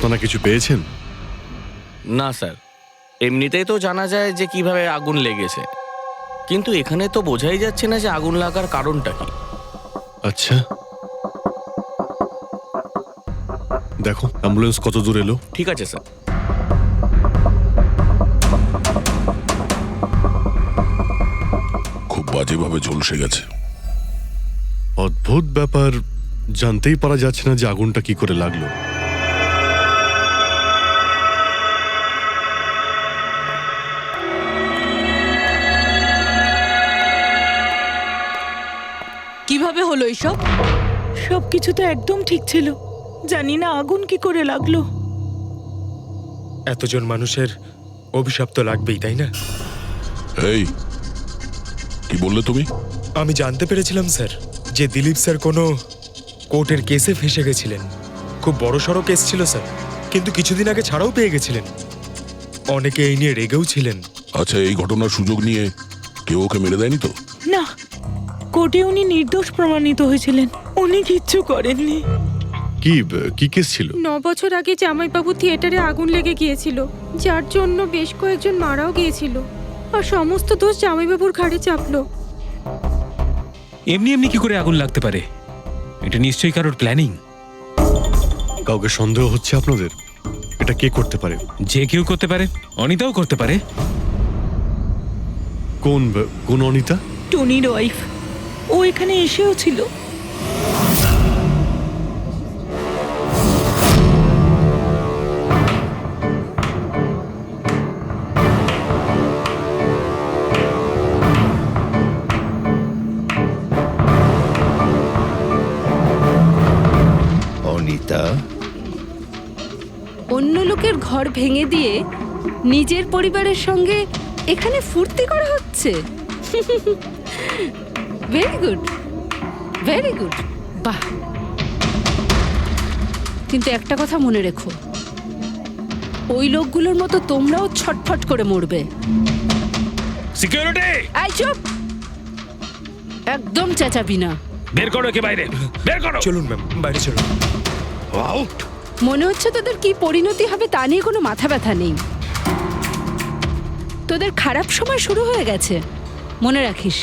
আপনারা কিছু পেয়েছেন? না স্যার, এমনিতেই তো জানা যায় যে কিভাবে আগুন লেগেছে, কিন্তু এখানে তো বোঝাই যাচ্ছে না যে আগুন লাগার কারণটা কি। আচ্ছা, দেখো অ্যাম্বুলেন্স কত দূর এলো। ঠিক আছে স্যার। খুব বাজেভাবে ঝলসে গেছে। অদ্ভুত ব্যাপার, জানতেই পারা যাচ্ছে না যে আগুনটা কি করে লাগলো। কিভাবে হলো এইসব? সবকিছু তো একদম ঠিক ছিল, জানি না আগুন কি করে লাগলো। এতজন মানুষের অভিশাপ তো লাগবেই, তাই না? এই কি বললে তুমি? আমি জানতে পেরেছিলাম স্যার যে দিলীপ স্যার কোনো কোর্টের কেসে ফেঁসে গেছিলেন। খুব বড়সড় কেস ছিল স্যার, কিন্তু কিছুদিন আগে ছাড়াও পেয়ে গেছিলেন। অনেকে এই নিয়ে রেগেও ছিলেন। আচ্ছা, এই ঘটনার সুযোগ নিয়ে কেউ ওকে মেরে দেয়নি তো? না, কোর্টে উনি নির্দোষ প্রমাণিত হয়েছিলেন, উনি কিচ্ছু করেননি। কি কি কেস ছিল? 9 বছর আগে জামাইবাবু থিয়েটারে আগুন লেগে গিয়েছিল, যার জন্য বেশ কয়েকজন মারাও গিয়েছিল, আর সমস্ত দোষ জামাইবাবুর ঘাড়ে চাপলো। এমনি এমনি কি করে আগুন লাগতে পারে? এটা নিশ্চয়ই কারোর প্ল্যানিং। কাউকে সন্দেহ হচ্ছে আপনাদের? এটা কে করতে পারে? যে কেউ করতে পারে, অনিতাও করতে পারে। কোন অনিতা? টনির ওয়াইফ, ও এখানে এসেও ছিল। অনিতা, অন্য লোকের ঘর ভেঙে দিয়ে নিজের পরিবারের সঙ্গে এখানে ফুর্তি করা হচ্ছে। ভেরি গুড, ভেরি গুড, বাহ। কিন্তু একটা কথা মনে রেখো, ওই লোকগুলোর মতো তোমরাও ছটফট করে মরবে। সিকিউরিটি, এই চুপ, একদম চেঁচাবি না। বের করো একে বাইরে, বের করো। চলুন ম্যাম, বাইরে চলুন। আউট। মনে হচ্ছে তোদের কি পরিণতি হবে তা নিয়ে কোনো মাথা ব্যথা নেই। তোদের খারাপ সময় শুরু হয়ে গেছে, মনে রাখিস।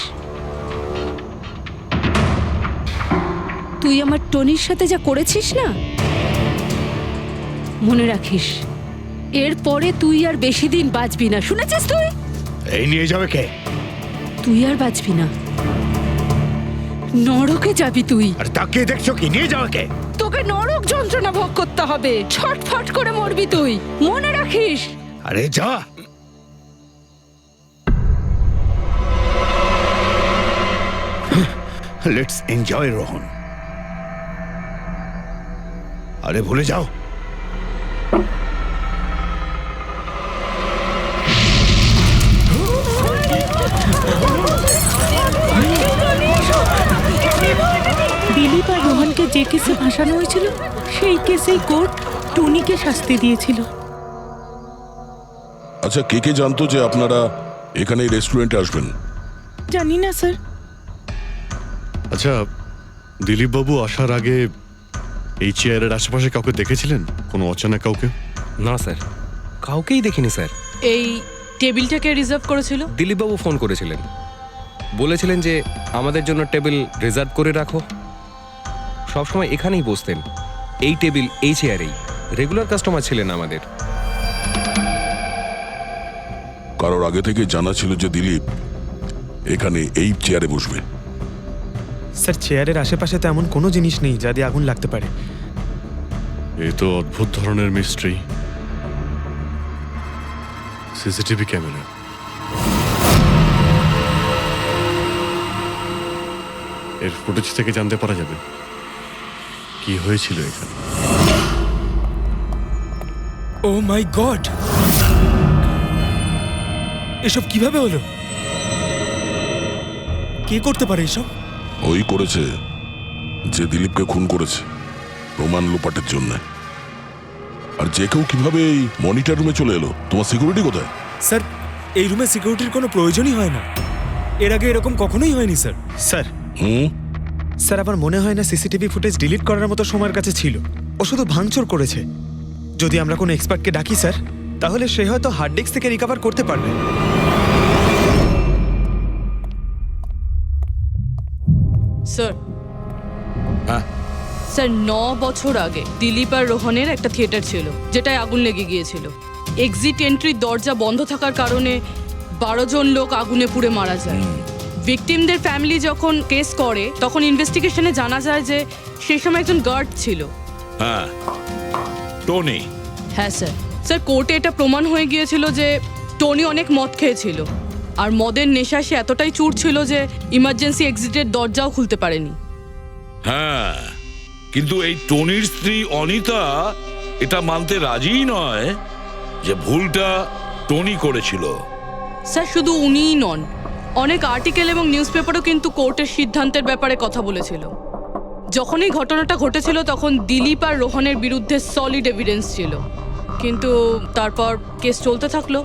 তুই আমার টনির সাথে যা করেছিস না, মনে রাখিস, এরপরে তুই আর বেশি দিন বাঁচবি না, শুনেছিস? তুই এই নিয়ে যাবে কে? তুই আর বাঁচবি না, নরকে যাবি তুই। আর তাকে দেখছো কি? নিয়ে যাবে কে? তোকে নরক যন্ত্রণা ভোগ করতে হবে, ছটফট করে মরবি তুই, মনে রাখিস। আরে যা। Let's enjoy Rohan. আরে ভুলে যাও। দিলীপ আর রোহনকে যে কেসে ভাসানো হয়েছিল, সেই কেসেই কোর্ট টনিকে শাস্তি দিয়েছিল। আচ্ছা, কে কে জানতো যে আপনারা এখানে এই রেস্টুরেন্টে আসবেন? জানি না স্যার। আচ্ছা, দিলীপ বাবু আসার আগে এই চেয়ারের আশেপাশে কাউকে দেখেছিলেন? কোনো অচেনা কাউকে? না স্যার, কাউকেই দেখিনি স্যার। এই টেবিলটাকে রিজার্ভ করেছিল? দিলীপবাবু ফোন করেছিলেন, বলেছিলেন যে আমাদের জন্য টেবিল রিজার্ভ করে রাখো। সবসময় এখানেই বসতেন, এই টেবিল, এই চেয়ারেই। রেগুলার কাস্টমার ছিলেন আমাদের। কারোর আগে থেকে জানা ছিল যে দিলীপ এখানে এই চেয়ারে বসবে? স্যার, চেয়ারের আশেপাশে তো এমন কোনো জিনিস নেই যা দিয়ে আগুন লাগতে পারে। এ তো অদ্ভুত ধরনের মিস্ট্রি। সিসিটিভি ক্যামেরা, এর ফুটেজ থেকে জানতে পারা যাবে কি হয়েছিল এখানে। ও মাই গড, এসব কিভাবে হলো? কে করতে পারে এসব? ওই করেছে যে দিলীপকে খুন করেছে প্রমাণ লোপাটের জন্য। আর যে কেউ কিভাবে এই মনিটর রুমে চলে এলো? তোমার সিকিউরিটি কোথায়? স্যার, এই রুমে সিকিউরিটির কোনো প্রয়োজনই হয় না। এর আগে এরকম কখনোই হয়নি স্যার। স্যার স্যার, আমার মনে হয় না সিসিটিভি ফুটেজ ডিলিট করার মতো সময়ের কাছে ছিল। ও শুধু ভাঙচুর করেছে। যদি আমরা কোনো এক্সপার্টকে ডাকি স্যার, তাহলে সে হয়তো হার্ড ডিস্ক থেকে রিকভার করতে পারবে। স্যার হ্যাঁ? স্যার 9 বছর আগে দিলীপ আর রোহনের একটা থিয়েটার ছিল যেটায় আগুন লেগে গিয়েছিল। এক্সিট এন্ট্রির দরজা বন্ধ থাকার কারণে 12 জন লোক আগুনে পুড়ে মারা যায়। ভিকটিমদের ফ্যামিলি যখন কেস করে তখন ইনভেস্টিগেশনে জানা যায় যে সেই সময় একজন গার্ড ছিল। হ্যাঁ, টনি। হ্যাঁ স্যার। স্যার কোর্টে এটা প্রমাণ হয়ে গিয়েছিল যে টনি অনেক মদ খেয়েছিল, আর মদের নেশা সে এতটাই চুর ছিল যে ইমার্জেন্সি এক্সিটের দরজাও খুলতে পারেনি। হ্যাঁ, কিন্তু এই টনির স্ত্রী অনিতা এটা মানতে রাজিই নয় যে ভুলটা টনি করেছিল। স্যার শুধু উনিই নন, অনেক আর্টিকেল এবং নিউজ পেপারও কিন্তু কোর্টের সিদ্ধান্তের ব্যাপারে কথা বলেছিল। যখন এই ঘটনাটা ঘটেছিল তখন দিলীপ আর রোহনের বিরুদ্ধে সলিড এভিডেন্স ছিল, কিন্তু তারপর কেস চলতে থাকলো।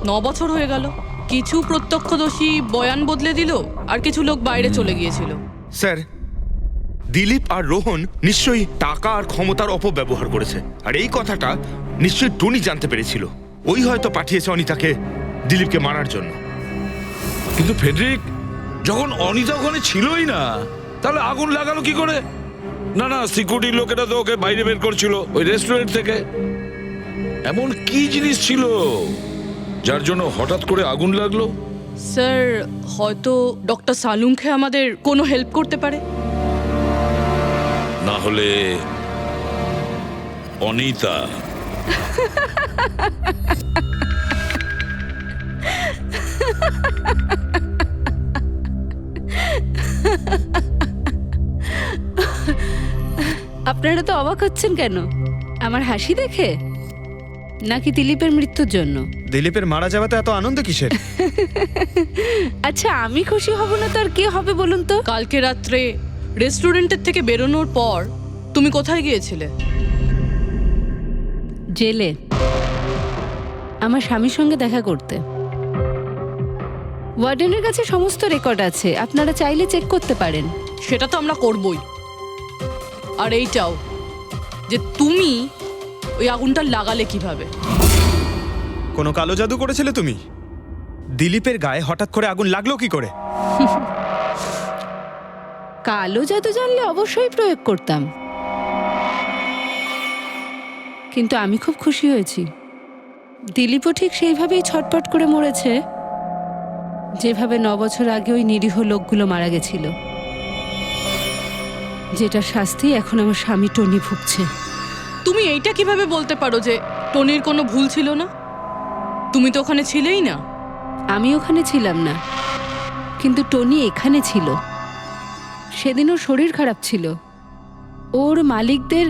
9 বছর হয়ে গেল। কিছু প্রত্যক্ষদর্শী বয়ান বদলে দিল, আর কিছু লোক বাইরে চলে গিয়েছিল। স্যার, দিলীপ আর রোহন নিশ্চয়ই টাকা আর ক্ষমতার অপব্যবহার করেছে, আর এই কথাটা নিশ্চয়ই টনি জানতে পেরেছিল। ওই হয়তো পাঠিয়েছে অনিতাকে দিলীপকে মারার জন্য। কিন্তু ফেডরিক, যখন অনিতা ওখানে ছিলই না, তাহলে আগুন লাগালো কি করে? না না, সিকিউরিটির লোকেরা তো ওকে বাইরে বের করছিল ওই রেস্টুরেন্ট থেকে। এমন কি জিনিস ছিল যার জন্য হঠাৎ করে আগুন লাগলো? স্যার হয়তো ডক্টর সালুংখে আমাদের কোনো হেল্প করতে পারে। না হলে অনিতা। আপনারা তো অবাক হচ্ছেন কেন? আমার হাসি দেখে নাকি দিলীপের মৃত্যুর জন্য? দিলীপের মারা যাওয়াতে এত আনন্দ কিসের? আচ্ছা, আমি খুশি হব না তো আর কে হবে বলুন তো? কালকে রাত্রে রেস্টুরেন্টের থেকে বেরোনোর পর তুমি কোথায় গিয়েছিলে? জেলে আমার স্বামীর সঙ্গে দেখা করতে। ওয়ার্ডেনের কাছে সমস্ত রেকর্ড আছে, আপনারা চাইলে চেক করতে পারেন। সেটা তো আমরা করবই। আর এইটাও যে তুমি ওই আগুনটা লাগালে কিভাবে? কোনো কালো জাদু করেছিলে তুমি? দিলীপের গায়ে হঠাৎ করে আগুন লাগলো কি করে? কালো জাদু জানলে অবশ্যই প্রয়োগ করতাম, কিন্তু আমি খুব খুশি হয়েছি। দিলীপও ঠিক সেইভাবেই ছটপট করে মরেছে যেভাবে 9 বছর আগে ওই নিরীহ লোকগুলো মারা গেছিল, যেটা শাস্তি এখন আমার স্বামী টনি ভুগছে। তুমি এইটা কিভাবে বলতে পারো যে টনির কোনো ভুল ছিল না? তুমি তো ওখানে ছিলেই না। আমি ওখানে ছিলাম না, কিন্তু টনি এখানে ছিল। সেদিন ওর শরীর খারাপ ছিল। ওর মালিকদের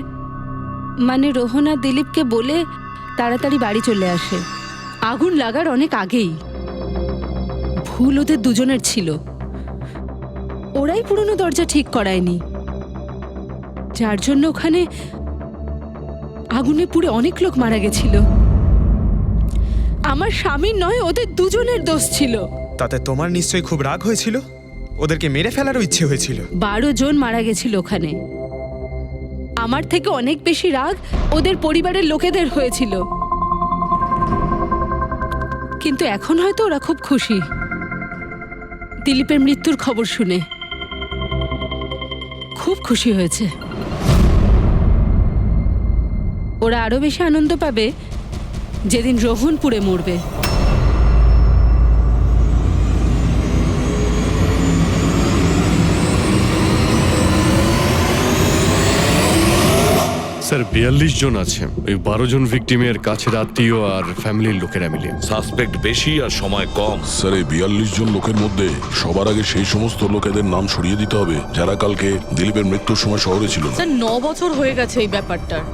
মানে রোহন আর দিলীপকে বলে তাড়াতাড়ি বাড়ি চলে আসে। আগুন লাগার অনেক আগেই। ভুল ওদের দুজনের ছিল। ওরাই পুরনো দরজা ঠিক করায়নি, যার জন্য ওখানে আগুনে পুড়ে অনেক লোক মারা গেছিল। আমার স্বামীর নয়, ওদের দুজনের দোষ ছিল। তাতে তোমার নিশ্চয়ই খুব রাগ হয়েছিল, ওদেরকে মেরে ফেলারও ইচ্ছে হয়েছিল। 12 জন মারা গেছিল ওখানে। আমার থেকে অনেক বেশি রাগ ওদের পরিবারের লোকেদের হয়েছিল, কিন্তু এখন হয়তো ওরা খুব খুশি দিলীপের মৃত্যুর খবর শুনে। খুব খুশি হয়েছে। ওরা আরো বেশি আনন্দ পাবে যেদিন রোহন পুড়ে মরবে। স্যার 42 জন আছে, ওই 12 জন ভিকটিমের কাছের আত্মীয় আর ফ্যামিলির লোকেরা মিলে। সাসপেক্ট বেশি আর সময় কম। স্যার, এই 42 জন লোকের মধ্যে সবার আগে সেই সমস্ত লোকেদের নাম সরিয়ে দিতে হবে যারা কালকে দিলীপের মৃত্যুর সময় শহরে ছিল না। স্যার 9 বছর হয়ে গেছে এই ব্যাপারটার।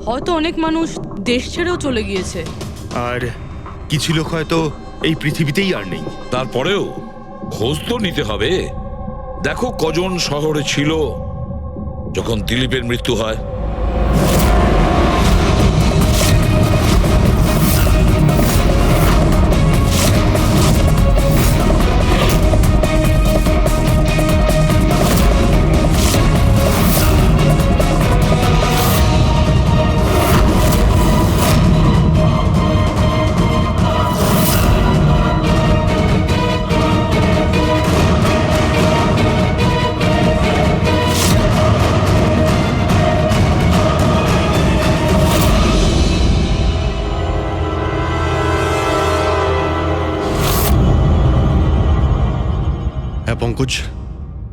হয়তো অনেক মানুষ দেশ ছেড়েও চলে গিয়েছে, আর কিছু লোক হয়তো এই পৃথিবীতেই আর নেই। তারপরেও খোঁজ তো নিতে হবে। দেখো কজন শহরে ছিল যখন দিলীপের মৃত্যু হয়।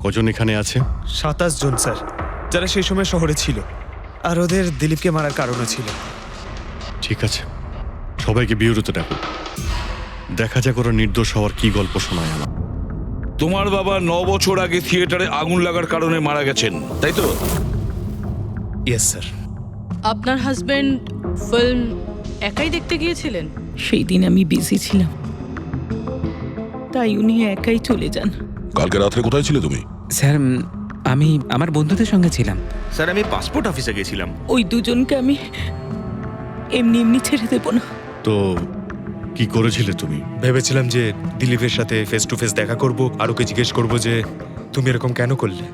কজন এখানে আছে? 27 জন স্যার, যারা সেই সময় শহরে ছিল, আর ওদের দিলীপকে মারার কারণও ছিল। ঠিক আছে, সবাইকে বিউরোতে ডাকো। দেখা যাক ওরা নির্দোষ হওয়ার কি গল্প শোনায় আমার। তোমার বাবা 9 বছর আগে থিয়েটারে আগুন লাগার কারণে মারা গেছেন, তাই তো? Yes sir. আপনার হাজবেন্ড ফিল্ম একাই দেখতে গিয়েছিলেন? সেই দিন আমি বিজি ছিলাম, তাই উনি একাই চলে যান। কালকে রাত্রে কোথায় ছিলে তুমি? স্যার আমি আমার বন্ধুদের সঙ্গে ছিলাম। স্যার আমি পাসপোর্ট অফিসে গেছিলাম। ওই দুজনকে আমি এমনি এমনি ছেড়ে দেবো না। তো কি করেছিলে তুমি? ভেবেছিলাম যে দিলীপের সাথে ফেস টু ফেস দেখা করব, আর ওকে জিজ্ঞেস করব যে তুমি এরকম কেন করলে।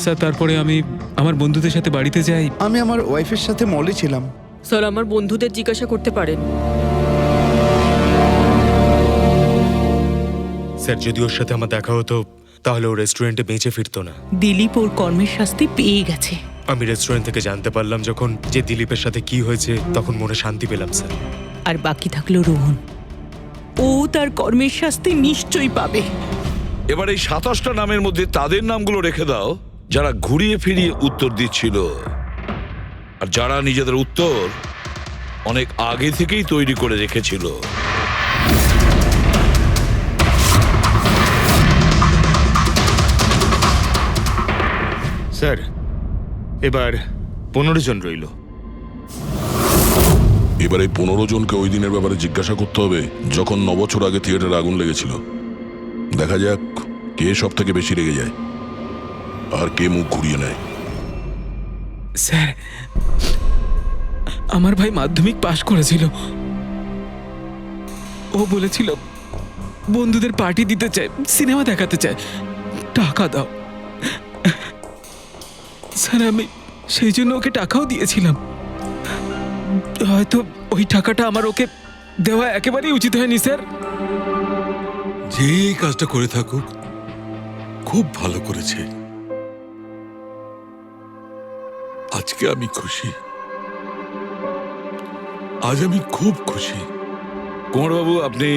স্যার তারপরে আমি আমার বন্ধুদের সাথে বাড়িতে যাই। আমি আমার ওয়াইফের সাথে মলে ছিলাম। স্যার আমার বন্ধুদের জিজ্ঞাসা করতে পারেন। স্যার যদি ওর সাথে আমার দেখা হতো তাহলে ও রেস্টুরেন্টে বেঁচে ফিরতো না। দিলীপ ওর কর্মের শাস্তি পেয়ে গেছে। আমি রেস্টুরেন্ট থেকে জানতে পারলাম যখন যে দিলীপের সাথে কি হয়েছে, তখন মনে শান্তি পেলাম স্যার। আর বাকি থাকলো রোহন, ও তার কর্মের শাস্তি নিশ্চয়ই পাবে। এবার এই 27টা নামের মধ্যে তাদের নামগুলো রেখে দাও যারা ঘুরিয়ে ফিরিয়ে উত্তর দিচ্ছিল, আর যারা নিজেদের উত্তর অনেক আগে থেকেই তৈরি করে রেখেছিল। স্যার এবার 15 জন রইল। এবার এই 15 জনকে ওই দিনের ব্যাপারে জিজ্ঞাসা করতে হবে যখন 9 বছর আগে থিয়েটারে আগুন লেগেছিল। দেখা যাক কে সব থেকে বেশি রেগে যায় আর কে মুখ ঘুরিয়ে নেয়। স্যার আমার ভাই মাধ্যমিক পাশ করেছিল। ও বলেছিল বন্ধুদের পার্টি দিতে চায়, সিনেমা দেখাতে চায়, টাকা দাও। স্যার আমি সেই জন্য ওকে টাকাও দিয়েছিলাম। হয়তো ওই টাকাটা আমার ওকে দেওয়া একেবারেই উচিত হয়নি স্যার। যে এই কাজটা করে থাকুক খুব ভালো করেছে। আজকে আমি খুশি, আজ আমি খুব খুশি। কুমারবাবু আপনি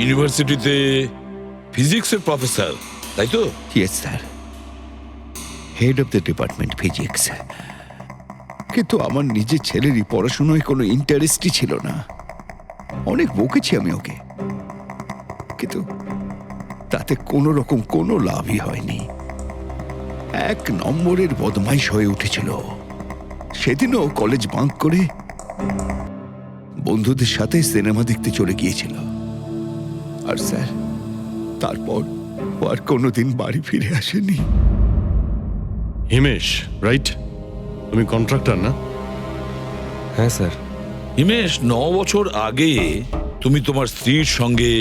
ইউনিভার্সিটিতে ফিজিক্সের প্রফেসর, তাই তো? Yes sir, head of the department physics. কিন্তু আমার নিজের ছেলেরই পড়াশোনায় কোনো ইন্টারেস্টই ছিল না। অনেক বকেছি আমি ওকে, কিন্তু তাতে কোনো রকম কোনো লাভই হয়নি। 1 নম্বরের বদমাইশ হয়ে উঠেছিল। সেদিনও কলেজ বাঙ্ক করে বন্ধুদের সাথে সিনেমা দেখতে চলে গিয়েছিল। আর স্যার তারপর ও আর কোনোদিন বাড়ি ফিরে আসেনি। হিমেশ, রাইট? তুমি কন্ট্রাক্টর না? হ্যাঁ স্যার। হিমেশ, 9 বছর আগে তুমি তোমার স্ত্রীর সঙ্গে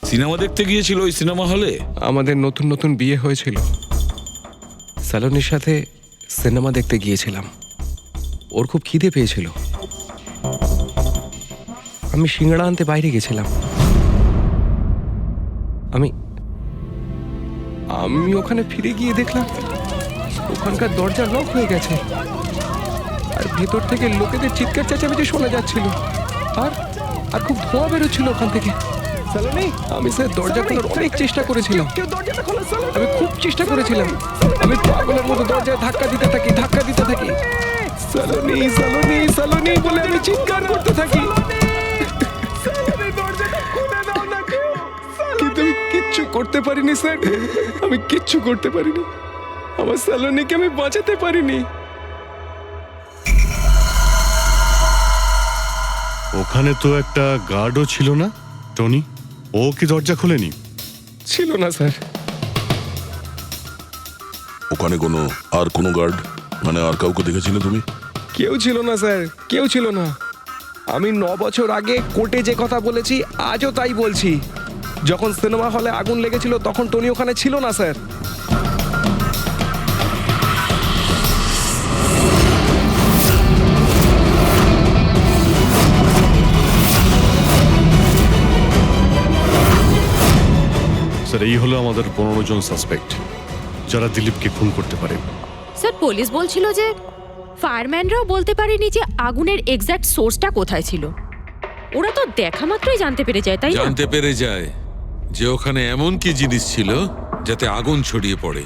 সিনেমা দেখতে গিয়েছিল ওই সিনেমা হলে। আমাদের নতুন নতুন বিয়ে হয়েছিল, স্যালোনির সাথে সিনেমা দেখতে গিয়েছিলাম। ওর খুব খিদে পেয়েছিল, আমি সিঙ্গাড়া আনতে বাইরে গেছিলাম। আমি ওখানে ফিরে গিয়ে দেখলাম ওখানকার দরজা লক হয়ে গেছে, আর ভেতর থেকে লোকেদের চিৎকার চেঁচামেচি শোনা যাচ্ছিল, আর আর খুব ধোঁয়া বেরোচ্ছিল ওখান থেকে। আমি স্যার দরজা খোলার অনেক চেষ্টা করেছিলাম, আমি খুব চেষ্টা করেছিলাম। আমি পাগলের মতো দরজায় ধাক্কা দিতে থাকি। সালোনি সালোনি সালোনি বলে আমি চিৎকার করতে থাকি, কিন্তু আমি কিচ্ছু করতে পারিনি স্যার। আমি কিচ্ছু করতে পারিনি, আমার সালোনিকে আমি বাঁচাতে পারিনি। ওখানে তো একটা গার্ডও ছিল না, টনি? ও কি দরজা খোলেনি? ছিল না স্যার। ওখানে কোনো গার্ড মানে আর কাউকে দেখেছিলে তুমি? কেউ ছিল না স্যার, কেউ ছিল না। আমি 9 বছর আগে কোর্টে যে কথা বলেছি আজও তাই বলছি। যখন সিনেমা হলে আগুন লেগেছিল তখন টনি ওখানে ছিল না স্যার। স্যার এই হলো আমাদের 15 জন সাসপেক্ট যারা দিলীপকে খুন করতে পারে। স্যার পুলিশ বলছিল যে ফায়ারম্যানরাও বলতে পারেনি যে আগুনের এক্স্যাক্ট সোর্সটা কোথায় ছিল। ওরা তো দেখা মাত্রই জানতে পেরে যায়, তাই না? জানতে পেরে যায় যে ওখানে এমন কি জিনিস ছিল যাতে আগুন ছড়িয়ে পড়ে,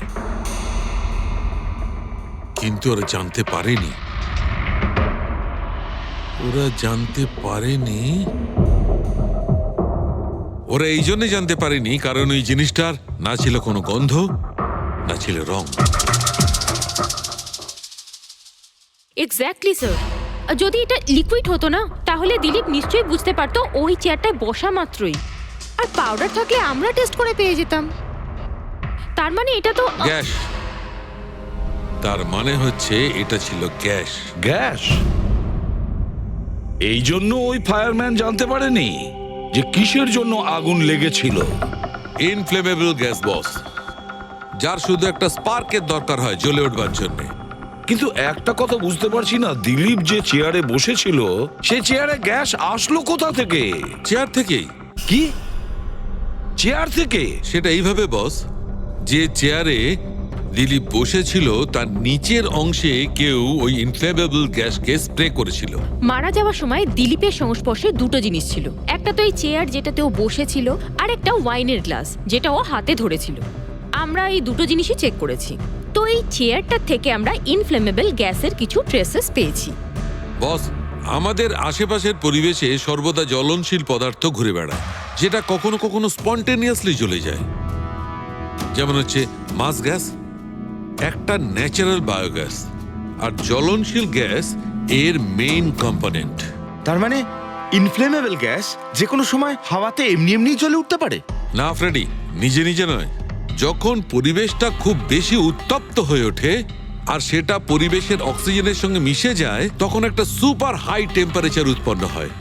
কিন্তু ওরা জানতে পারেনি ওরা এই জন্য জানতে পারেনি কারণ ওই জিনিসটার না ছিল কোনো গন্ধ, না ছিল রং। Exactly sir. যদি এটা লিকুইড হতো না তাহলে দিলীপ নিশ্চয়ই বুঝতে পারতো ওই চেয়ারটায় বসা মাত্রই। আর পাউডার থাকলে আমরা টেস্ট করে পেয়ে যেতাম। তার মানে এটা তো গ্যাস। তার মানে হচ্ছে এটা ছিল গ্যাস। গ্যাস? এই জন্য ওই ফায়ারম্যান জানতে পারেনি যে কিসের জন্য আগুন লেগেছিল। ইনফ্লেমেবল গ্যাস বস, যার শুধু একটা স্পার্কের দরকার হয় জ্বলে উঠবার জন্য। কিন্তু একটা কথা বুঝতে পারছি না, দিলীপ যে চেয়ারে বসেছিল সে চেয়ারে গ্যাস আসলো কোথা থেকে? চেয়ার থেকেই। কি চেয়ার থেকে? সেটা এইভাবে বস, যে চেয়ারে দিলীপ বসেছিল তার নিচের অংশে কেউ ওই ইনফ্লেমেবল গ্যাসকে স্প্রে করেছিল। মারা যাওয়ার সময় দিলীপের সংস্পর্শে দুটো জিনিস ছিল। একটা তো এই চেয়ার যেটাতে ও বসেছিল, আর একটা ওয়াইনের গ্লাস যেটা ও হাতে ধরেছিল। আমরা এই দুটো জিনিসই চেক করেছি। তো এই চেয়ারটার থেকে আমরা ইনফ্লেমেবল গ্যাসের কিছু ট্রেসেস পেয়েছি। বস, আমাদের আশেপাশের পরিবেশে সর্বদা জ্বলনশীল পদার্থ ঘুরে বেড়ায়, যেটা কখনো কখনো স্পন্টেনিয়াসলি জ্বলে যায়। যেমন হচ্ছে মাস গ্যাস, একটা ন্যাচারাল বায়োগ্যাস, আর জ্বলনশীল গ্যাস এর মেইন কম্পোনেন্ট। তার মানে ইনফ্লেমেবল গ্যাস যে কোনো সময় হাওয়াতে এমনি এমনি জ্বলে উঠতে পারে? না ফ্রেডি, নিজে নিজে নয়। যখন পরিবেশটা খুব বেশি উত্তপ্ত হয়ে ওঠে আর সেটা পরিবেশের অক্সিজেনের সঙ্গে মিশে যায়, তখন একটা সুপার হাই টেম্পারেচার উৎপন্ন হয়,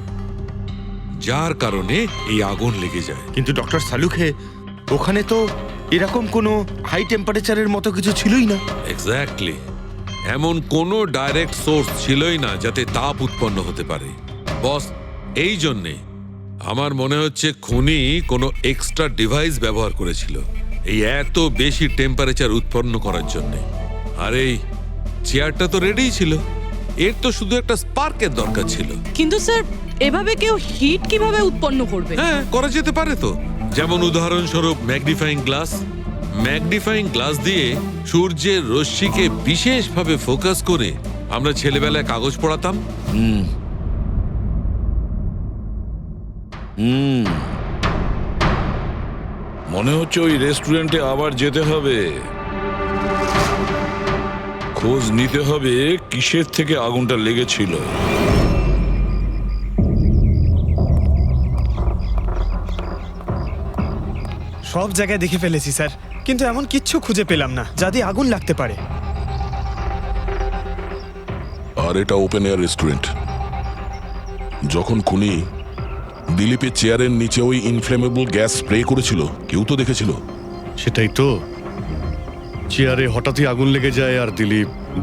যার কারণে এই আগুন লেগে যায়। কিন্তু ডক্টর সালুখে, ওখানে তো এরকম কোনো হাই টেম্পারেচারের মতো কিছু ছিলই না। এক্স্যাক্টলি, এমন কোনো ডাইরেক্ট সোর্স ছিলই না যাতে তাপ উৎপন্ন হতে পারে। বস, এই জন্যে আমার মনে হচ্ছে খুনি কোনো এক্সট্রা ডিভাইস ব্যবহার করেছিল এই এত বেশি টেম্পারেচার উৎপন্ন করার জন্যে। আর এই চেয়ারটা তো রেডিই ছিল, এর তো শুধু একটা স্পার্কের দরকার ছিল। কিন্তু স্যার, এভাবে কেউ হিট কিভাবে উৎপন্ন করবে? হ্যাঁ, করা যেতে পারে তো। যেমন উদাহরণস্বরূপ ম্যাগনিফাইং গ্লাস। ম্যাগনিফাইং গ্লাস দিয়ে সূর্যের রশ্মিকে বিশেষভাবে ফোকাস করে আমরা ছেলেবেলায় কাগজ পড়াতাম। মনে হচ্ছে ওই রেস্টুরেন্টে আবার যেতে হবে, খোঁজ নিতে হবে কিসের থেকে আগুনটা লেগেছিল। সব জায়গায় দেখে ফেলেছি স্যার, কিন্তু এমন কিচ্ছু খুঁজে পেলাম না যা দিয়ে আগুন লাগতে পারে। আর এটা ওপেন এয়ার রেস্টুরেন্ট। যখন খুনি দিলীপের চেয়ারের নিচে ওই ইনফ্লেমেবল গ্যাস স্প্রে করেছিল, কেউ তো দেখেছিল। সেটাই তো, চেয়ারে হঠাৎই আগুন লেগে যায় আর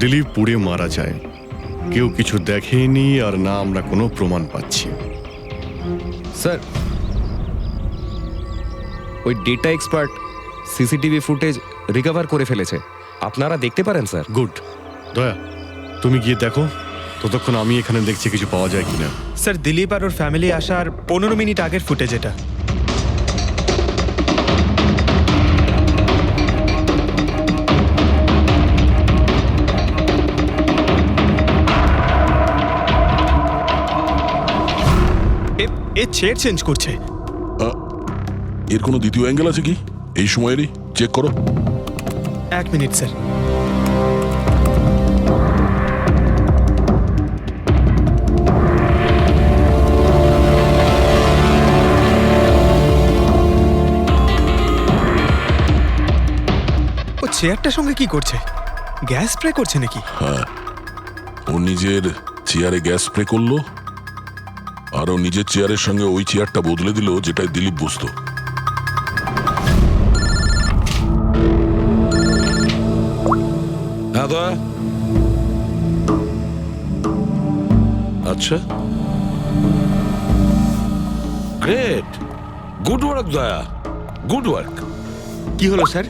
দিলীপ পুড়ে মারা যায়। কেউ কিছু দেখেনি, আর না আমরা কোনো প্রমাণ পাচ্ছি। স্যার, ওই data expert CCTV footage recover করে ফেলেছে, আপনারা দেখতে পারেন স্যার। গুড। দয়া, তুমি গিয়ে দেখো, ততক্ষণ আমি এখানে দেখছি কিছু পাওয়া যায় কিনা। স্যার, দিলীপ আর ওর ফ্যামিলি আসার 15 মিনিট আগের ফুটেজ এটা। এ চেয়ার চেঞ্জ করছে। এর কোনো দ্বিতীয় অ্যাঙ্গেল আছে কি এই সময়েরই? চেক করো। 1 মিনিট স্যার। ও চেয়ারটার সঙ্গে কি করছে? গ্যাস স্প্রে করছে নাকি? হ্যাঁ, ও নিজের চেয়ারে গ্যাস স্প্রে করলো, আর ও নিজের চেয়ারের সঙ্গে ওই চেয়ারটা বদলে দিল যেটাই দিলীপ বসতো। হ্যাঁ দয়া। আচ্ছা, গ্রেট, গুড ওয়ার্ক দয়া, গুড ওয়ার্ক। কি হলো স্যার?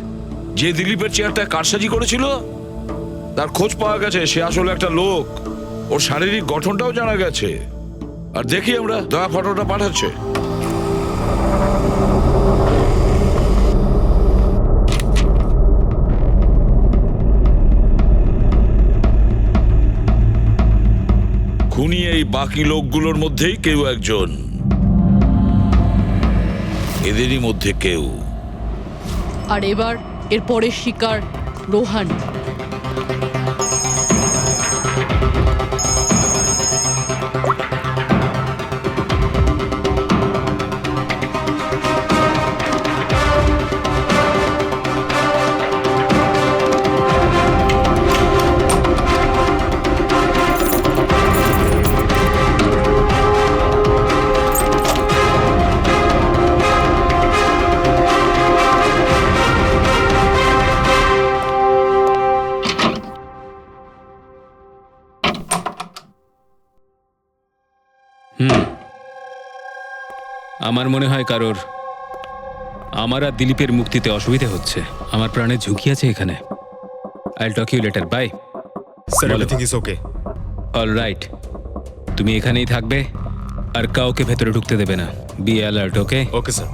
যে দিলীপের চেয়ারটা কারসাজি করেছিল তার খোঁজ পাওয়া গেছে। সে আসলে একটা লোক, ওর শারীরিক গঠনটাও জানা গেছে। আর দেখি আমরা, দয়া ফটোটা পাঠাচ্ছে। খুনি এই বাকি লোকগুলোর মধ্যেই কেউ একজন, এদেরই মধ্যে কেউ। আর এবার এর পরের শিকার রোহান। আমার মনে হয় কারোর আমার আর দিলীপের মুক্তিতে অসুবিধা হচ্ছে। আমার প্রাণের ঝুঁকি আছে এখানে। I will talk you later. Bye. Sir, everything is okay. All right, তুমি এখানেই থাকবে আর কাউকে ভেতরে ঢুকতে দেবে না। Be alert. Okay? Okay sir.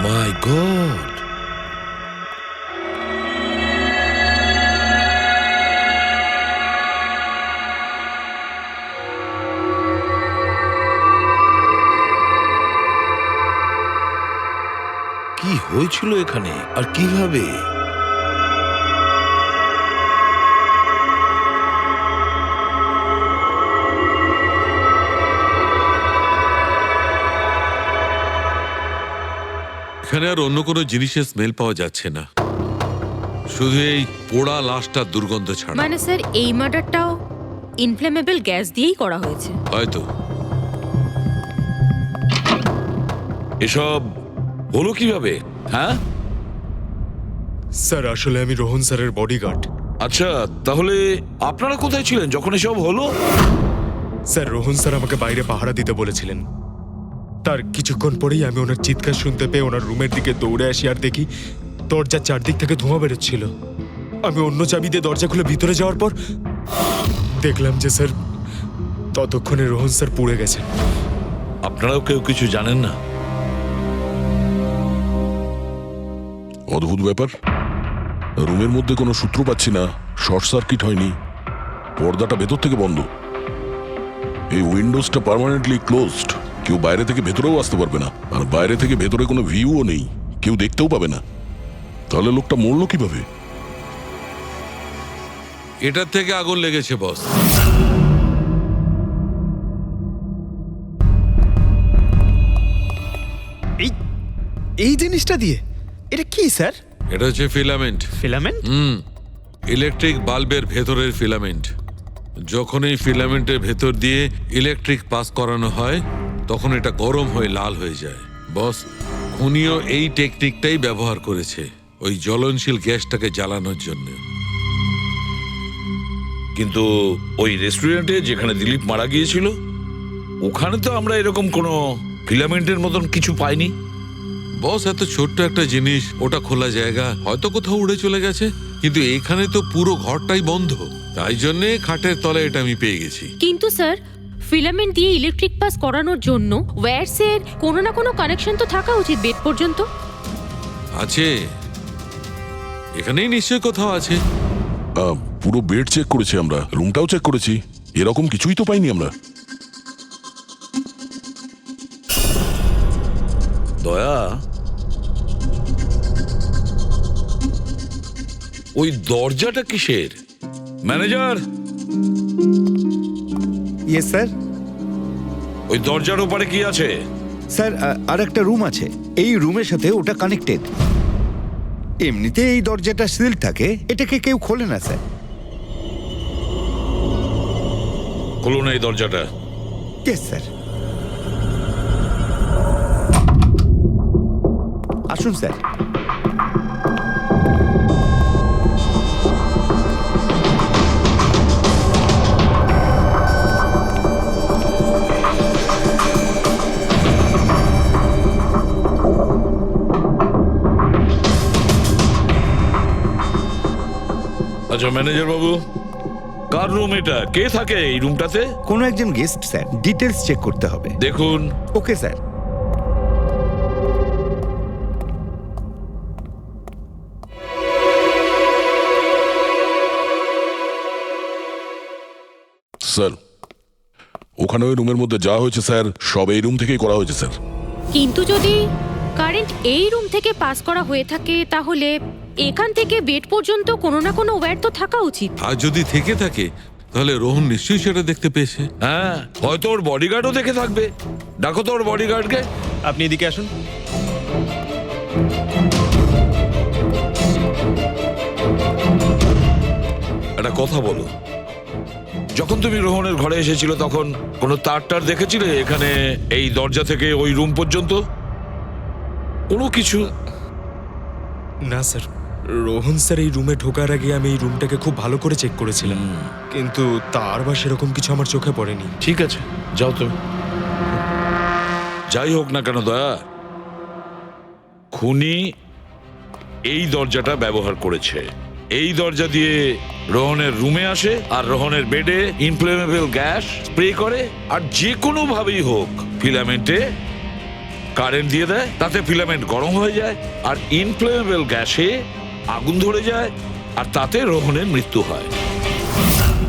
My god, কি হয়েছিল এখানে আর কিভাবে? এখানে আর অন্য কোনো জিনিসের স্মেল পাওয়া যাচ্ছে না, শুধু এই পোড়া লাশটার দুর্গন্ধ ছাড়া। মানে স্যার, এই মার্ডারটাও ইনফ্লেমেবল গ্যাস দিয়েই করা হয়েছে হয়তো। এসব হলো কিভাবে? হ্যাঁ স্যার, আসলে আমি রোহন স্যারের বডিগার্ড। আচ্ছা, তাহলে আপনারা কোথায় ছিলেন যখন এসব হলো? স্যার, রোহন স্যার আমাকে বাইরে পাহারা দিতে বলেছিলেন। তার কিছুক্ষণ পরেই আমি ওনার চিৎকার শুনতে পেয়ে ওনার রুমের দিকে দৌড়ে আসি আর দেখি দরজার চারদিক থেকে ধোঁয়া বেরোচ্ছিল। আমি অন্য চাবি দিয়ে দরজা খুলে ভিতরে যাওয়ার পর দেখলাম যে স্যার ততক্ষণে রোহন স্যার পুড়ে গেছেন। আপনারাও কেউ কিছু জানেন না? অদ্ভুত ব্যাপার, রুমের মধ্যে কোনো সূত্র পাচ্ছি না, শর্ট সার্কিট হয়নি, পর্দাটা ভেতর থেকে বন্ধ, এই উইন্ডোজটা পার্মানেন্টলি ক্লোজড, কেউ বাইরে থেকে ভেতরেও আসতে পারবে না, আর বাইরে থেকে ভেতরে কোনো ভিউও নেই, কেউ দেখতেও পাবে না। তাহলে লোকটা মরলো কিভাবে? এটার থেকে আগুন লেগেছে বস। এই জিনিসটা দিয়ে এটা কি স্যার? এটা হচ্ছে ফিলামেন্ট। ফিলামেন্ট? ইলেকট্রিক বাল্বের ভেতরের ফিলামেন্ট। যখন এই ফিলামেন্টের ভেতর দিয়ে ইলেকট্রিক পাস করানো হয় তখন এটা গরম হয়ে লাল হয়ে যায়। বস, খুনিও এই টেকনিকটাই ব্যবহার করেছে ওই জ্বলনশীল গ্যাসটাকে জ্বালানোর জন্য। কিন্তু ওই রেস্টুরেন্টে যেখানে দিলীপ মারা গিয়েছিল ওখানে তো আমরা এরকম কোনো ফিলামেন্টের মতন কিছু পাইনি। বস, এত ছোট্ট একটা জিনিস, ওটা খোলা জায়গা, হয়তো কোথাও উড়ে চলে গেছে, কিন্তু এখানে তো পুরো ঘরটাই বন্ধ, তাই জন্যে খাটের তলায় এটা আমি পেয়ে গেছি। কিন্তু স্যার, ফিলামেন্ট দিয়ে ইলেকট্রিক পাস করানোর জন্য ওয়্যারসের কোনো না কোনো কানেকশন তো থাকা উচিত বেড পর্যন্ত। আছে, এখানেই নিশ্চয় কোথাও আছে। পুরো বেড চেক করেছি আমরা, রুমটাও চেক করেছি, এরকম কিছুই তো পাইনি আমরা। দয়া, ওই দরজাটা কিসের? Manager, yes sir. ওই দরজার ওপারে কি আছে? স্যার আর একটা রুম আছে, এই রুমের সাথে ওটা কানেক্টেড। এমনিতে এই দরজাটা সিল থাকে, এটাকে কেউ খোলে না স্যার। খুলুন এই দরজাটা। Yes sir. আসুন স্যার। আচ্ছা ম্যানেজার বাবু, কার রুম এটা? কে থাকে এই রুমটাতে? কোনো একজন গেস্ট স্যার, ডিটেলস চেক করতে হবে। দেখুন। Okay sir. স্যার, ওখানে ওই রুমের মধ্যে যা হয়েছে স্যার সব এই রুম থেকেই করা হয়েছে স্যার। কিন্তু যদি কারেন্ট এই রুম থেকে পাস করা হয়ে থাকে তাহলে এখান থেকে বেড পর্যন্ত কোনো না কোনো ওয়্যার তো থাকা উচিত। আর যদি থেকে থাকে তাহলে রোহন নিশ্চয়ই সেটা দেখতে পেয়েছে। হ্যাঁ, হয়তো ওর বডিগার্ডও দেখে থাকবে। ডাকো তো ওর বডিগার্ডকে। আপনি এদিকে আসুন। একটা কথা বলো, যখন তুমি রোহনের ঘরে এসেছিল তখন কোনো তার দেখেছিলে এখানে এই দরজা থেকে ওই রুম পর্যন্ত? কোনো কিছু? না স্যার, রোহন স্যার এই রুমে ঢোকার আগে আমি এই রুমটাকে খুব ভালো করে চেক করেছিলাম, কিন্তু তার বা সেরকম কিছু আমার চোখে পড়েনি। ঠিক আছে, যাও তুমি। যাই হোক না কেন দয়া, খুনি এই দরজাটা ব্যবহার করেছে। এই দরজা দিয়ে রোহনের রুমে আসে আর রোহনের বেডে ইনফ্লেমেবল গ্যাস স্প্রে করে, আর যে কোনো ভাবেই হোক ফিলামেন্টে কারেন্ট দিয়ে দেয়, তাতে ফিলামেন্ট গরম হয়ে যায় আর ইনফ্লেমেবল গ্যাসে আগুন ধরে যায়, আর তাতে রোহনের মৃত্যু হয়।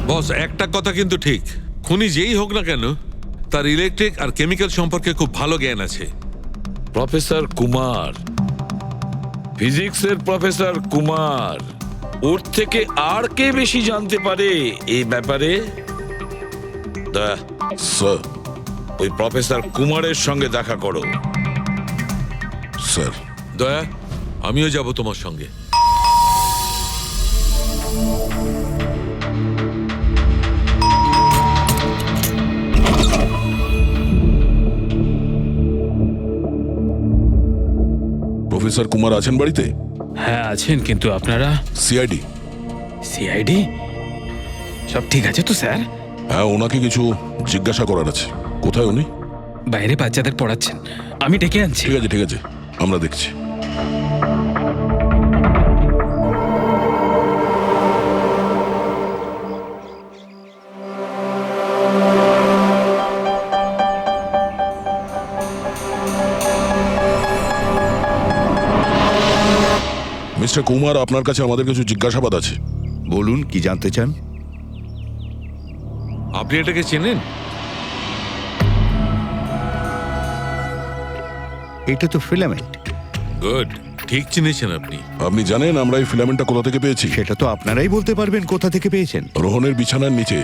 বস, একটা কথা কিন্তু ঠিক, খুনি যেই হোক না কেন তার ইলেকট্রিক আর কেমিক্যাল সম্পর্কে খুব ভালো জ্ঞান আছে। প্রফেসর কুমার, ফিজিক্সের প্রফেসর কুমার, ওর থেকে আর কে বেশি জানতে পারে এই ব্যাপারে? স্যার, ওই প্রফেসর কুমারের সঙ্গে দেখা করো। স্যার। দয়া, আমিও যাব তোমার সঙ্গে। প্রফেসর কুমার আছেন বাড়িতে? হ্যাঁ আছেন, কিন্তু আপনারা? সিআইডি। সিআইডি? সব ঠিক আছে তো স্যার? হ্যাঁ, ওনাকে কিছু জিজ্ঞাসা করার আছে। কোথায় উনি? বাইরে বাচ্চাদের পড়াচ্ছেন, আমি ডেকে আনছি। ঠিক আছে ঠিক আছে, আমরা দেখছি। মিস্টার কুমার, আপনার কাছে আমাদের কিছু জিজ্ঞাসাবাদ আছে। বলুন, কি জানতে চান? আপনি এটাকে চেনেন? এটা তো ফিলামেন্ট। গুড, ঠিক চিনেছেন আপনি। আপনি জানেন আমরা এই ফিলামেন্টটা কোথা থেকে পেয়েছি? সেটা তো আপনারাই বলতে পারবেন কোথা থেকে পেয়েছেন। রোহনের বিছানার নিচে।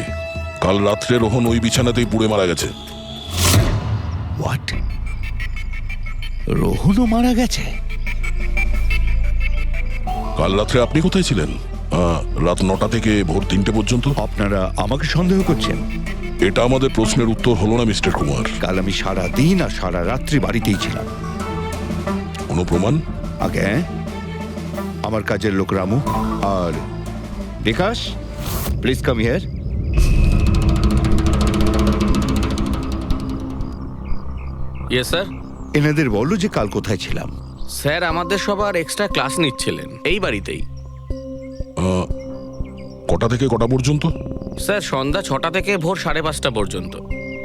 কাল রাত্রে রোহন ওই বিছানাতেই পুড়ে মারা গেছে। হোয়াট? রোহনও মারা গেছে? কাল রাত্রে আপনি কোথায় ছিলেন? রাত 9টা থেকে ভোর 3টে পর্যন্ত। আপনারা আমাকে সন্দেহ করছেন? এটা আমাদের প্রশ্নের উত্তর হলো না মিস্টার কুমার। কাল আমি সারা দিন আর সারা রাত্রি বাড়িতেই ছিলাম। কোনো প্রমাণ? আগে আমার কাজের লোক রামু আর Bikash, please come here. Yes sir. এনাদের বলো যে কাল কোথায় ছিলাম। স্যার আমাদের সবার এক্সট্রা ক্লাস নিচ্ছিলেন এই বাড়িতেই। কটা থেকে কটা পর্যন্ত? স্যার সন্ধ্যা 6টা থেকে ভোর 5:30 পর্যন্ত।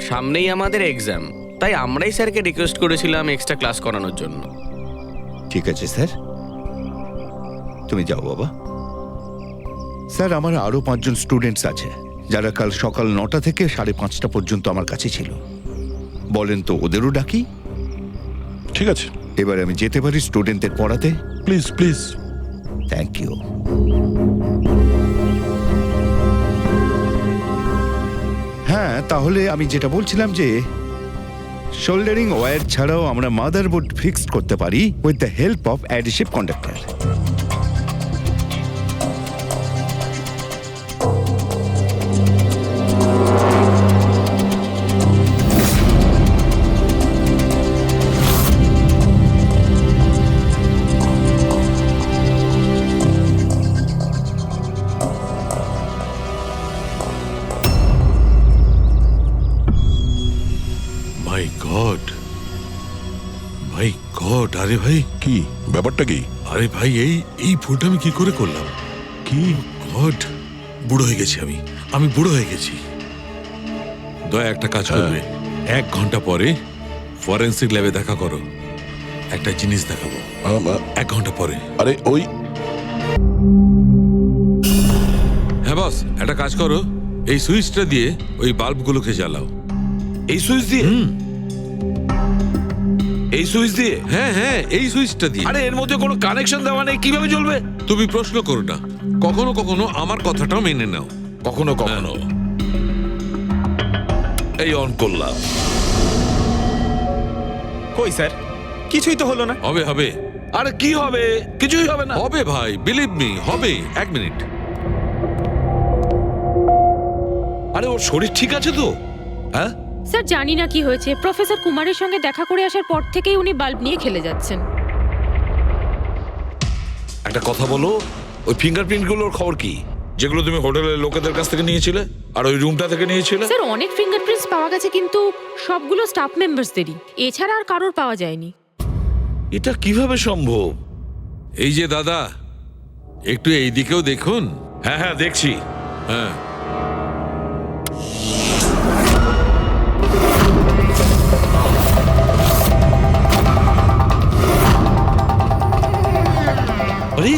সামনেই আমাদের এক্সাম, তাই আমরাই স্যারকে রিকোয়েস্ট করেছিলাম এক্সট্রা ক্লাস করানোর জন্য। ঠিক আছে স্যার, তুমি যাও বাবা। স্যার, আমার আরো 5 জন স্টুডেন্টস আছে যারা কাল সকাল 9টা থেকে 5:30 পর্যন্ত আমার কাছে ছিল। বলেন তো ওদেরও ডাকি? ঠিক আছে, এবার আমি যেতে পারি স্টুডেন্টদের পড়াতে? Please please. Thank you. হ্যাঁ, তাহলে আমি যেটা বলছিলাম যে শোল্ডারিং ওয়্যার ছাড়াও আমরা মাদারবোর্ড ফিক্সড করতে পারি with the help of adhesive conductor. My god, my god! আরে ভাই, কি ব্যাপারটা? কি? আরে ভাই, এই ভুলটা আমি কি করে করলাম? কি গড, বুড়ো হয়ে গেছি আমি বুড়ো হয়ে গেছি। দয়া একটা কাজ করবে, 1 ঘন্টা পরে ফরেন্সিক ল্যাবে দেখা করো। একটা জিনিস দেখাবো। 1 ঘন্টা পরে। আরে ওই, হ্যাঁ বস, একটা কাজ করো, এই সুইচটা দিয়ে ওই বাল্বগুলোকে জ্বালাও। এই সুইচ দিয়ে? এই সুইচ দিয়ে? হ্যাঁ হ্যাঁ, এই সুইচটা দিয়ে। আরে এর মধ্যে কোনো কানেকশন দেওয়া নেই, কিভাবে জ্বলবে? তুমি প্রশ্ন করো না, কখনো কখনো আমার কথাটাও মেনে নাও। কখনো কখনো। এই অন করলাম। কই স্যার, কিছুই তো হলো না। হবে হবে। আরে কি হবে? কিছুই হবে না। হবে ভাই, বিলিভ মি, হবে। 1 মিনিট। আরে ওর শরীর ঠিক আছে তো? হ্যাঁ স্যার, জানি না কি হয়েছে, প্রফেসর কুমারের সঙ্গে দেখা করে আসার পর থেকেই উনি বাল্ব নিয়ে খেলে যাচ্ছেন। একটা কথা বলো, ওই ফিঙ্গারপ্রিন্ট গুলোর খবর কি, যেগুলো তুমি হোটেলের লোকেদের কাছ থেকে নিয়েছিলে আর ওই রুমটা থেকে নিয়েছিলে? স্যার, অনেক ফিঙ্গারপ্রিন্টস পাওয়া গেছে, কিন্তু সবগুলো স্টাফ মেম্বারসদেরই, এছাড়া আর কারোর পাওয়া যায়নি। এটা কিভাবে সম্ভব? এই যে দাদা, একটু এই দিকেও দেখুন। হ্যাঁ হ্যাঁ, দেখছি। হ্যাঁ, আরে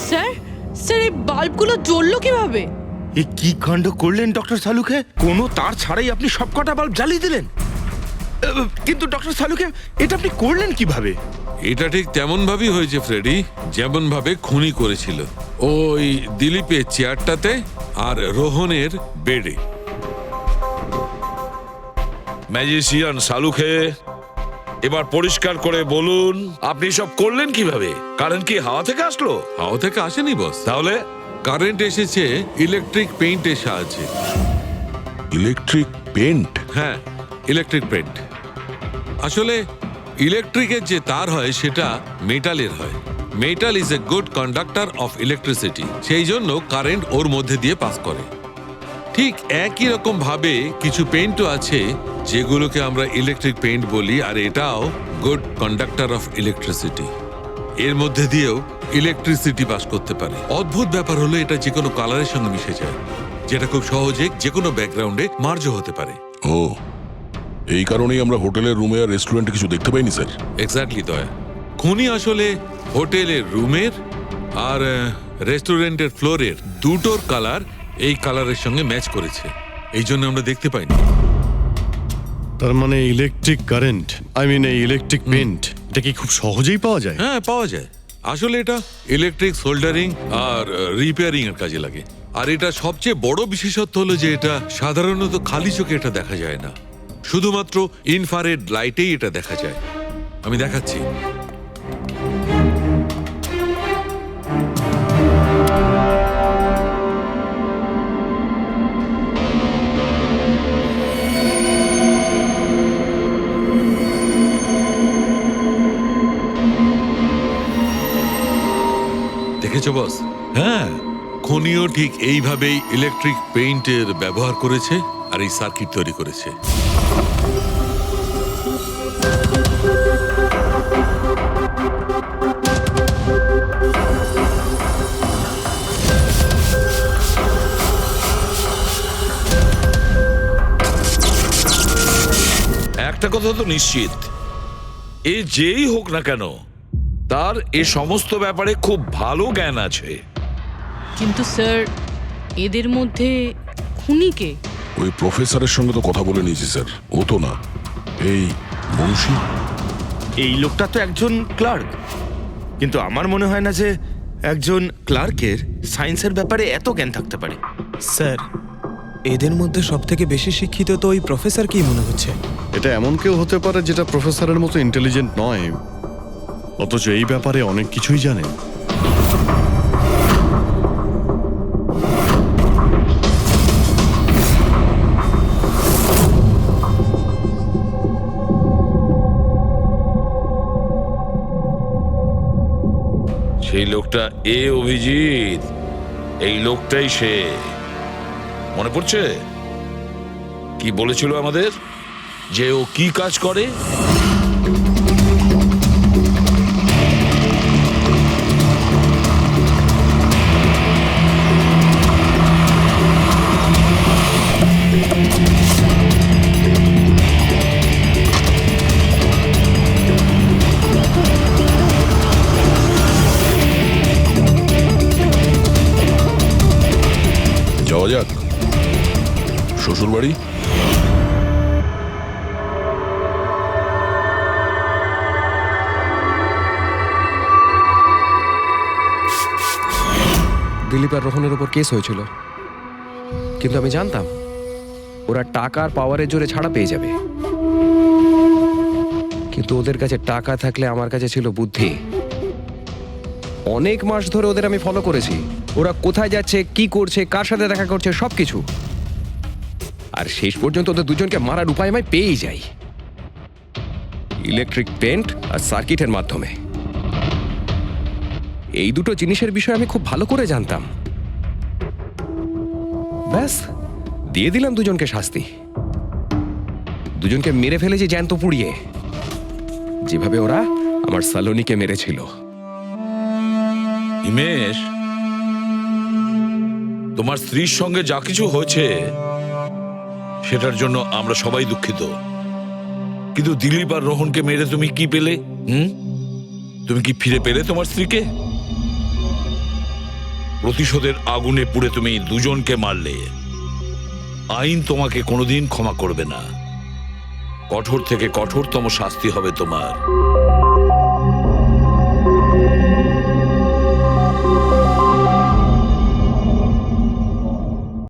স্যার, স্যার এই বাল্বগুলো জ্বললো কিভাবে? এ কি কাণ্ড করলেন ডক্টর সালুকে? কোনো তার ছাড়াই আপনি সবকটা বাল্ব জ্বালিয়ে দিলেন। কিন্তু ডক্টর সালুকে, এটা আপনি করলেন কিভাবে? এটা ঠিক তেমন ভাবেই হয়েছে ফ্রেডি, যেমন ভাবে খুনি করেছিল। ওই দিলীপের চেয়ারটাতে আর রোহনের বেডে। ম্যাজিশিয়ান সালুকে, এবার পরিষ্কার করে বলুন আপনি সব করলেন কিভাবে? কারেন্ট কি হাওয়া থেকে আসলো? হাওয়া থেকে আসেনি বস, তাহলে? কারেন্ট এসেছে ইলেকট্রিক পেইন্টের সাহায্যে। Electric paint? হ্যাঁ, ইলেকট্রিক পেইন্ট। আসলে ইলেকট্রিকের যে তার হয় সেটা মেটালের হয়। Metal is a good conductor of electricity, সেই জন্য কারেন্ট ওর মধ্যে দিয়ে পাস করে। ঠিক একই রকম ভাবে কিছু পেইন্টও আছে যেগুলোকে আমরা ইলেকট্রিক পেইন্ট বলি, আর এটাও গুড কন্ডাক্টর অফ ইলেকট্রিসিটি। এর মধ্যে দিয়েও ইলেকট্রিসিটি পাস করতে পারে। অদ্ভুত ব্যাপার হলো এটা যে কোনো কালারের সঙ্গে মিশে যায়, যেটা খুব সহজে যে কোনো ব্যাকগ্রাউন্ডে মার্জ হতে পারে। ও, এই কারণেই আমরা হোটেলের রুমে আর রেস্টুরেন্টে কিছু দেখতে পাইনি স্যার। এক্স্যাক্টলি দয়া, খুনি আসলে হোটেলের রুমের আর রেস্টুরেন্টের ফ্লোরের দুটোর কালার এই কালারের সঙ্গে ম্যাচ করেছে, এই জন্য আমরা দেখতে পাইনি। তার মানে ইলেকট্রিক কারেন্ট, এই ইলেকট্রিক পেন্ট, এটা কি খুব সহজেই পাওয়া যায়? হ্যাঁ, পাওয়া যায়। আসলে এটা ইলেকট্রিক সোল্ডারিং আর রিপেয়ারিং এর কাজে লাগে। আর এটা সবচেয়ে বড় বিশেষত্ব হলো যে এটা সাধারণত খালি চোখে এটা দেখা যায় না, শুধুমাত্র ইনফ্রারেড লাইটেই এটা দেখা যায়। আমি দেখাচ্ছি। দেখেছো বস? হ্যাঁ, খনিও ঠিক এইভাবেই ইলেকট্রিক পেইন্টের ব্যবহার করেছে আর এই সার্কিট তৈরি করেছে। একটা কথা তো নিশ্চিত, এ যেই হোক না কেন তার এ সমস্ত ব্যাপারে খুব ভালো জ্ঞান আছে। কিন্তু স্যার, এদের মধ্যে খুনি কে? ওই প্রফেসরের সঙ্গে তো কথা বলে নিয়েছি স্যার, ও তো না, এই মুন্সি। এই লোকটা তো একজন ক্লার্ক, কিন্তু আমার মনে হয় না যে একজন ক্লার্কের সায়েন্সের ব্যাপারে এত জ্ঞান থাকতে পারে। স্যার, এদের মধ্যে সব থেকে বেশি শিক্ষিত তো ওই প্রফেসর কি মনে হচ্ছে? এটা এমন কেউ হতে পারে যেটা প্রফেসরের মতো ইন্টেলিজেন্ট নয়, অথচ এই ব্যাপারে অনেক কিছুই জানে। সেই লোকটা অভিজিৎ, এই লোকটাই সে। মনে পড়ছে কি বলেছিল আমাদের, যে ও কি কাজ করে? যাওয়া যাক শ্বশুর বাড়ি। দিলীপ আর রোহনের ওপর কেস হয়েছিল, কিন্তু আমি জানতাম ওরা টাকার পাওয়ারের জোরে ছাড়া পেয়ে যাবে। কিন্তু ওদের কাছে টাকা থাকলে আমার কাছে ছিল বুদ্ধি। অনেক মাস ধরে ওদের আমি ফলো করেছি, ওরা কোথায় যাচ্ছে, কি করছে, কার সাথে দেখা করছে, সবকিছু। আর শেষ পর্যন্ত ওদের দুজনকে মারার উপায় আমি পেয়েই যাই, ইলেকট্রিক পেন্ট আর সার্কিটের মাধ্যমে। এই দুটো জিনিসের বিষয়ে আমি খুব ভালো করে জানতাম। ব্যাস, দিয়ে দিলাম দুজনকে শাস্তি। দুজনকে মেরে ফেলেছি জ্যান্ত পুড়িয়ে, যেভাবে ওরা আমার সালোনিকে মেরেছিল। হিমেশ, তোমার স্ত্রীর সঙ্গে যা কিছু হয়েছে সেটার জন্য আমরা সবাই দুঃখিত, কিন্তু দিলীপ আর রোহনকে মেরে তুমি কি পেলে? তুমি কি ফিরে পেলে তোমার স্ত্রীকে? প্রতিশোধের আগুনে পুড়ে তুমি দুজনকে মারলে, আইন তোমাকে কোনোদিন ক্ষমা করবে না। কঠোর থেকে কঠোরতম শাস্তি হবে তোমার।